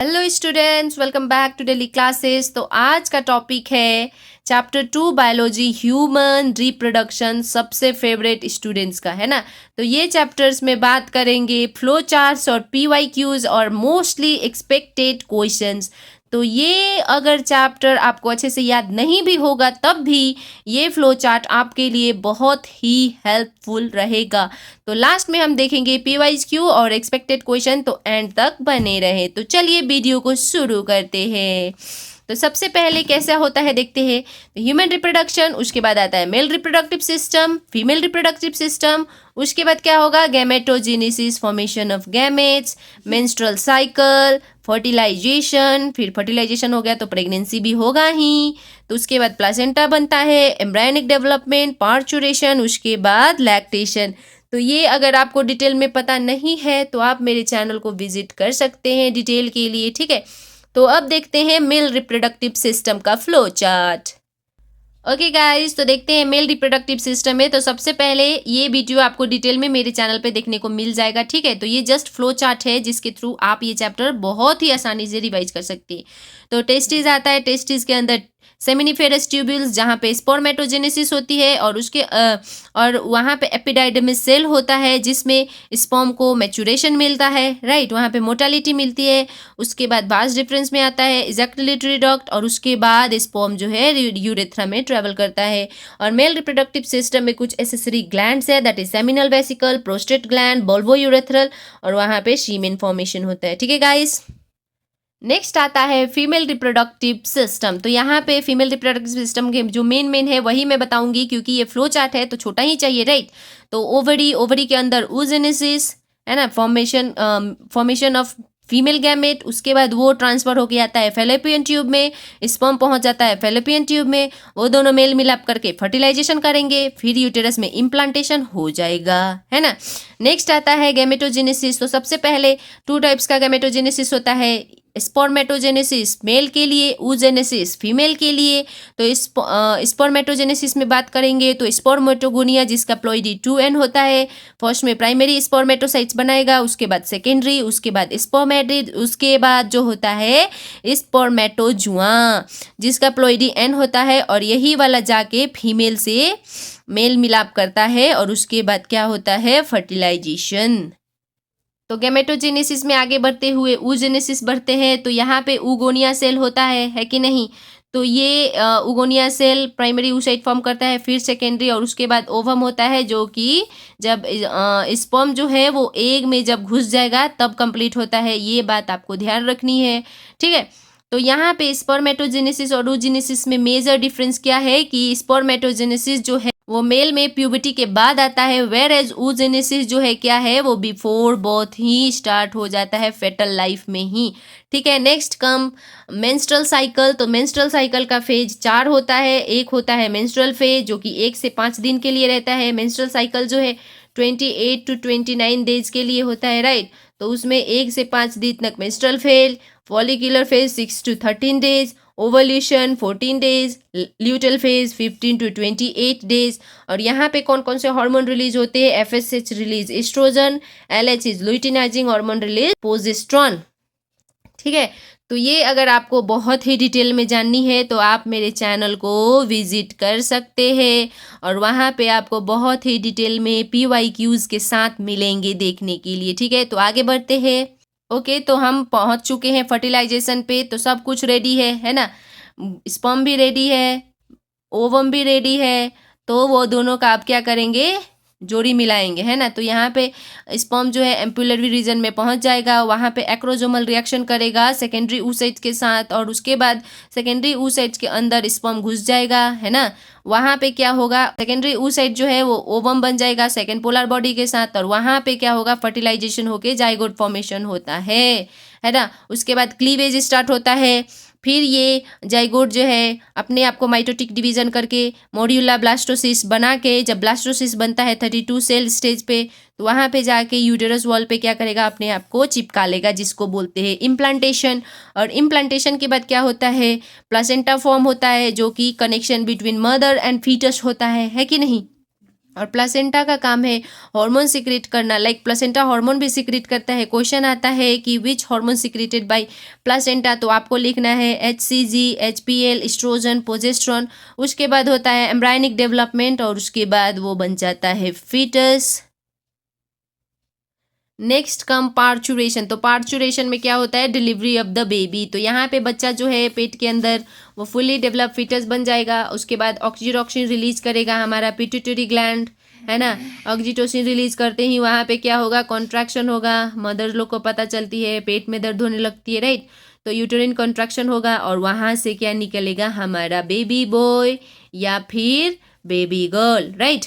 Hello students, welcome back to daily classes. तो आज का टॉपिक है चैप्टर 2 बायोलॉजी ह्यूमन रिप्रोडक्शन। सबसे फेवरेट स्टूडेंट्स का है ना। तो ये चैप्टर्स में बात करेंगे फ्लो चार्ट्स और पीवाईक्यूज और मोस्टली एक्सपेक्टेड क्वेश्चंस। तो ये अगर चैप्टर आपको अच्छे से याद नहीं भी होगा तब भी ये फ्लो चार्ट आपके लिए बहुत ही हेल्पफुल रहेगा। तो लास्ट में हम देखेंगे पीवाईक्यू और एक्सपेक्टेड क्वेश्चन। तो एंड तक बने रहे। तो चलिए वीडियो को शुरू करते हैं। तो सबसे पहले कैसा होता है देखते हैं। तो ह्यूमन रिप्रोडक्शन, उसके बाद आता है male reproductive system, female reproductive system, उसके बाद क्या होगा gametogenesis, formation of gametes, menstrual cycle, fertilization. फिर फर्टिलाइजेशन हो गया तो प्रेगनेंसी भी होगा ही। तो उसके बाद प्लासेंटा बनता है, एम्ब्रायनिक डेवलपमेंट, पार्चुरेशन, उसके बाद लैक्टेशन। तो ये अगर आपको डिटेल में पता नहीं है तो आप मेरे चैनल को विजिट कर सकते हैं डिटेल के लिए, ठीक है। तो अब देखते हैं मेल रिप्रोडक्टिव सिस्टम का फ्लो चार्ट। ओके गाइस, तो देखते हैं मेल रिप्रोडक्टिव सिस्टम में। तो सबसे पहले ये वीडियो आपको डिटेल में मेरे चैनल पे देखने को मिल जाएगा, ठीक है। तो ये जस्ट फ्लो चार्ट है जिसके थ्रू आप ये चैप्टर बहुत ही आसानी से रिवाइज कर सकते हैं। तो टेस्टिस आता है, टेस्टिस के अंदर सेमिनिफेरस ट्यूब्यूल्स जहाँ पे स्पर्मेटोजेनेसिस होती है और उसके और वहाँ पे एपिडाइडमिस सेल होता है जिसमें स्पर्म को मैचुरेशन मिलता है, राइट। वहाँ पे मोटालिटी मिलती है। उसके बाद वास डिफरेंस में आता है इजैकुलेटरी डक्ट और उसके बाद स्पर्म जो है यूरेथ्रा में ट्रेवल करता है। और मेल रिप्रोडक्टिव सिस्टम में कुछ एसेसरी ग्लैंड्स है, that is seminal vesicle, prostate gland, bulbo urethral और वहाँ पे शीमेन फॉर्मेशन होता है, ठीक है गाइस। नेक्स्ट आता है फीमेल रिप्रोडक्टिव सिस्टम। तो यहाँ पे फीमेल रिप्रोडक्टिव सिस्टम के जो मेन है वही मैं बताऊंगी क्योंकि ये फ्लो चार्ट है तो छोटा ही चाहिए, राइट। तो ओवरी के अंदर oogenesis है ना, फॉर्मेशन ऑफ फीमेल गैमेट। उसके बाद वो ट्रांसफर होके आता है फेलोपियन ट्यूब में, स्पर्म पहुंच जाता है फेलोपियन ट्यूब में, वो दोनों मेल मिलाप करके फर्टिलाइजेशन करेंगे, फिर यूटेरस में इम्प्लांटेशन हो जाएगा, है ना। नेक्स्ट आता है गैमेटोजेनेसिस। तो सबसे पहले 2 टाइप्स का गैमेटोजेनेसिस होता है, स्पर्मेटोजेनेसिस मेल के लिए, oogenesis फीमेल के लिए। तो स्पर्मेटोजेनेसिस में बात करेंगे तो स्पर्मेटोगोनिया जिसका प्लॉइडी 2n होता है। फर्स्ट में प्राइमरी स्पर्मेटोसाइट्स बनाएगा, उसके बाद सेकेंडरी, उसके बाद स्पर्मेटिड, उसके बाद जो होता है स्पर्मेटोजुआ जिसका प्लॉइडी n होता है और यही वाला जाके फीमेल से मेल मिलाप करता है और उसके बाद क्या होता है फर्टिलाइजेशन। तो गैमेटोजेनेसिस में आगे बढ़ते हुए oogenesis बढ़ते हैं। तो यहाँ पे ऊगोनिया सेल होता है कि नहीं। तो ये oogonia cell primary oocyte form करता है, फिर सेकेंडरी और उसके बाद ओवम होता है जो कि जब स्पर्म जो है वो एग में जब घुस जाएगा तब कंप्लीट होता है। ये बात आपको ध्यान रखनी है, ठीक है। तो यहाँ पे स्पर्मेटोजेनेसिस और oogenesis में मेजर डिफरेंस क्या है कि स्पर्मेटोजेनेसिस जो है वो मेल में प्यूबर्टी के बाद आता है, वेयर एज oogenesis जो है क्या है वो बिफोर बर्थ ही स्टार्ट हो जाता है, फेटल लाइफ में ही, ठीक है। Next come menstrual cycle. तो मेंस्ट्रुअल साइकिल का फेज 4 होता है। एक होता है मेंस्ट्रुअल फेज जो कि 1 से 5 दिन के लिए रहता है। मेंस्ट्रुअल साइकिल जो है 28 to 29 डेज के लिए होता है, राइट। तो उसमें 1 से 5 दिन तक menstrual phase, follicular phase 6 to 13 days, ovulation 14 days, luteal phase 15 to 28 days. और यहाँ पे कौन कौन से हार्मोन रिलीज होते हैं, FSH release oestrogen, LH is luteinising hormone release progesterone, ठीक है। तो ये अगर आपको बहुत ही डिटेल में जाननी है तो आप मेरे चैनल को विजिट कर सकते हैं और वहाँ पे आपको बहुत ही डिटेल में पीवाईक्यूज के साथ मिलेंगे देखने के लिए, ठीक है। तो आगे बढ़ते हैं। ओके, तो हम पहुँच चुके हैं फर्टिलाइजेशन पे। तो सब कुछ रेडी है ना। स्पर्म भी रेडी है, ओवम भी रेडी है। तो वो दोनों का आप क्या करेंगे, जोड़ी मिलाएंगे, है ना। तो यहाँ पे स्पर्म जो है एम्पुलरी रीजन में पहुंच जाएगा, वहाँ पे एक्रोजोमल रिएक्शन करेगा सेकेंडरी oocytes के साथ और उसके बाद सेकेंडरी oocytes के अंदर स्पर्म घुस जाएगा, है ना। वहाँ पे क्या होगा, सेकेंडरी oocyte जो है वो ओवम बन जाएगा सेकेंड पोलर बॉडी के साथ और वहाँ पे क्या होगा फर्टिलाइजेशन होके जाइगोट फॉर्मेशन होता है ना। उसके बाद क्लीवेज स्टार्ट होता है। फिर ये जाइगोट जो है अपने आप को माइटोटिक डिवीजन करके मॉड्यूला ब्लास्टोसिस बना के, जब ब्लास्टोसिस बनता है 32 सेल स्टेज पे, तो वहाँ पे जाके यूटेरस वॉल पे क्या करेगा, अपने आप को चिपका लेगा, जिसको बोलते हैं इम्प्लांटेशन। और इम्प्लांटेशन के बाद क्या होता है, प्लासेंटा फॉर्म होता है जो कि connection between mother and foetus होता है कि नहीं। और प्लासेंटा का काम है हार्मोन सिक्रेट करना, लाइक प्लासेंटा हार्मोन भी सिक्रेट करता है। क्वेश्चन आता है कि which hormone secreted by placenta, तो आपको लिखना है HCG, HPL, एस्ट्रोजन, प्रोजेस्टेरोन। उसके बाद होता है एम्ब्रायनिक डेवलपमेंट और उसके बाद वो बन जाता है फीटस। नेक्स्ट कम पार्चुरेशन, तो पार्चुरेशन में क्या होता है, डिलीवरी ऑफ द बेबी। तो यहाँ पे बच्चा जो है पेट के अंदर वो फुली डेवलप फीटस बन जाएगा। उसके बाद ऑक्सीटोसिन रिलीज करेगा हमारा पिट्यूटरी ग्लैंड, है ना। ऑक्सीटोसिन रिलीज करते ही वहाँ पे क्या होगा, कॉन्ट्रैक्शन होगा। मदर लोग को पता चलती है, पेट में दर्द होने लगती है, राइट। तो यूटेरिन कॉन्ट्रैक्शन होगा और वहाँ से क्या निकलेगा, हमारा बेबी बॉय या फिर बेबी गर्ल, राइट।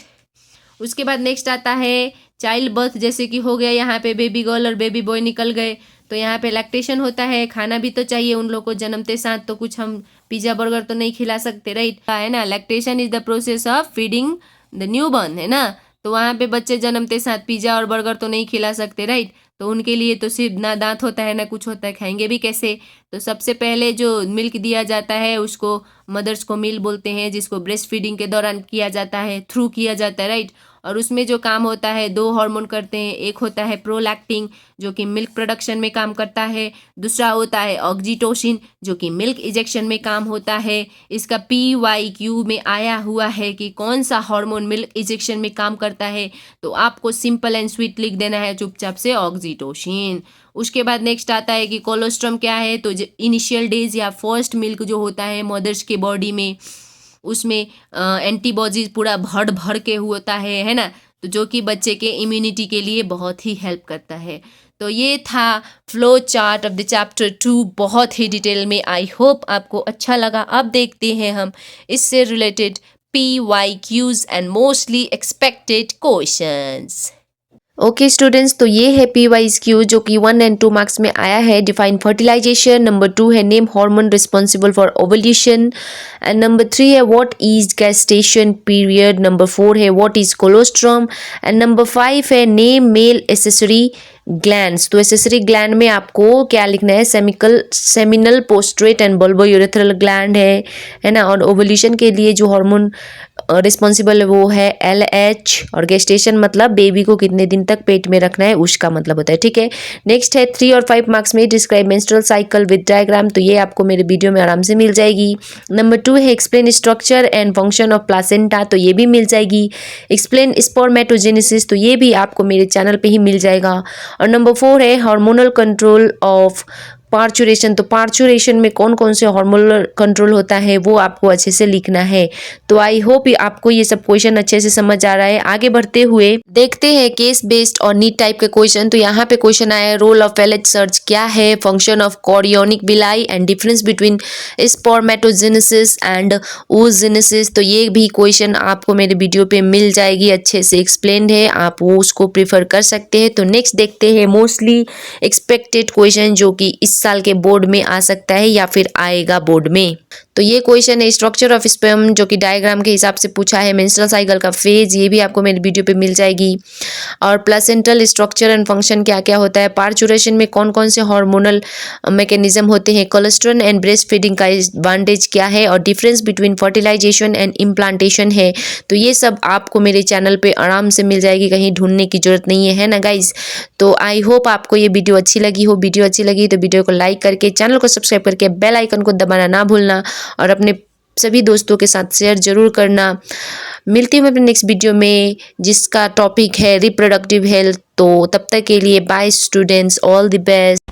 उसके बाद नेक्स्ट आता है चाइल्ड बर्थ, जैसे कि हो गया यहाँ पे बेबी गर्ल और बेबी बॉय निकल गए। तो यहाँ पे लैक्टेशन होता है, खाना भी तो चाहिए उन लोग को जन्मते साथ, तो कुछ हम पिज्जा बर्गर तो नहीं खिला सकते, राइट, है ना। Lactation is the process of feeding the new born, है ना। तो वहाँ पे बच्चे जन्मते साथ पिज्जा और बर्गर तो नहीं खिला सकते, राइट। तो उनके लिए तो सिर्फ ना दांत होता है ना कुछ होता है, खाएंगे भी कैसे। तो सबसे पहले जो मिल्क दिया जाता है उसको मदर्स को मिल्क बोलते हैं, जिसको ब्रेस्ट फीडिंग के दौरान किया जाता है, थ्रू किया जाता है, राइट। और उसमें जो काम होता है, दो हार्मोन करते हैं। एक होता है प्रोलैक्टिन जो कि मिल्क प्रोडक्शन में काम करता है, दूसरा होता है ऑक्सीटोसिन जो कि मिल्क इजेक्शन में काम होता है। इसका PYQ में आया हुआ है कि कौन सा हार्मोन मिल्क इजेक्शन में काम करता है, तो आपको सिंपल एंड स्वीट लिख देना है चुपचाप से, ऑक्सीटोसिन। उसके बाद नेक्स्ट आता है कि कोलोस्ट्रम क्या है, तो इनिशियल डेज या फर्स्ट मिल्क जो होता है मदर्स के बॉडी में, उसमें एंटीबॉडीज पूरा भर भर के होता है ना। तो जो कि बच्चे के इम्यूनिटी के लिए बहुत ही हेल्प करता है। तो ये था flow chart of the chapter 2, बहुत ही डिटेल में। आई होप आपको अच्छा लगा। अब देखते हैं हम इससे related PYQs and mostly expected questions. Okay students, तो ये है PYQ जो कि 1 and 2 मार्क्स में आया है। डिफाइन फर्टिलाइजेशन, नंबर 2 है name hormone responsible for ovulation, and number 3 है what is gestation period, number 4 है what is colostrum, and number 5 है नेम मेल एसेसरी ग्लैंड्स। तो एसेसरी ग्लैंड में आपको क्या लिखना है, सेमिनल, पोस्ट्रेट एंड बल्बोयूरेथ्रल ग्लैंड है ना। और ओवल्यूशन के लिए जो हार्मोन रिस्पॉन्सिबल है वो है LH, और गेस्टेशन मतलब बेबी को कितने दिन तक पेट में रखना है उसका मतलब होता है, ठीक है। नेक्स्ट है 3 और 5 मार्क्स में describe menstrual cycle with diagram, तो ये आपको मेरे वीडियो में आराम से मिल जाएगी। नंबर 2 है explain structure and function of placenta, तो ये भी मिल जाएगी। एक्सप्लेन स्पर्मेटोजेनेसिस, तो ये भी आपको मेरे चैनल पे ही मिल जाएगा। और नंबर 4 है हार्मोनल कंट्रोल ऑफ पार्चुरेशन, तो पार्चुरेशन में कौन कौन से हार्मोनल कंट्रोल होता है वो आपको अच्छे से लिखना है। तो आई होप आपको ये सब क्वेश्चन अच्छे से समझ आ रहा है। आगे बढ़ते हुए देखते हैं केस बेस्ड और नीट टाइप के क्वेश्चन। तो यहाँ पे क्वेश्चन आया है रोल ऑफ एलएच सर्च क्या है, function of chorionic villi and difference between spermatogenesis and oogenesis। तो ये भी क्वेश्चन आपको मेरे वीडियो पे मिल जाएगी, अच्छे से एक्सप्लेन्ड है, आप वो उसको प्रीफर कर सकते हैं। तो नेक्स्ट देखते हैं मोस्टली एक्सपेक्टेड क्वेश्चन जो कि इस साल के बोर्ड में आ सकता है या फिर आएगा बोर्ड में। तो ये क्वेश्चन है स्ट्रक्चर ऑफ स्पर्म जो कि डायग्राम के हिसाब से पूछा है। मेंस्ट्रुअल साइकिल का फेज, ये भी आपको मेरे वीडियो पे मिल जाएगी। और प्लेसेंटल स्ट्रक्चर एंड फंक्शन क्या क्या होता है, पार्चुरेशन में कौन कौन से हार्मोनल मैकेनिज्म होते हैं, कोलेस्ट्रॉल एंड ब्रेस्ट फीडिंग का एडवांटेज क्या है, और difference between fertilization and implantation है। तो ये सब आपको मेरे चैनल पे आराम से मिल जाएगी, कहीं ढूंढने की जरूरत नहीं है ना गाइज। तो आई होप आपको ये वीडियो अच्छी लगी हो। वीडियो अच्छी लगी तो वीडियो को लाइक करके, चैनल को सब्सक्राइब करके, बेल आइकन को दबाना ना भूलना, और अपने सभी दोस्तों के साथ शेयर जरूर करना। मिलती हूँ मैं अपने नेक्स्ट वीडियो में जिसका टॉपिक है रिप्रोडक्टिव हेल्थ। तो तब तक के लिए bye students, all the best.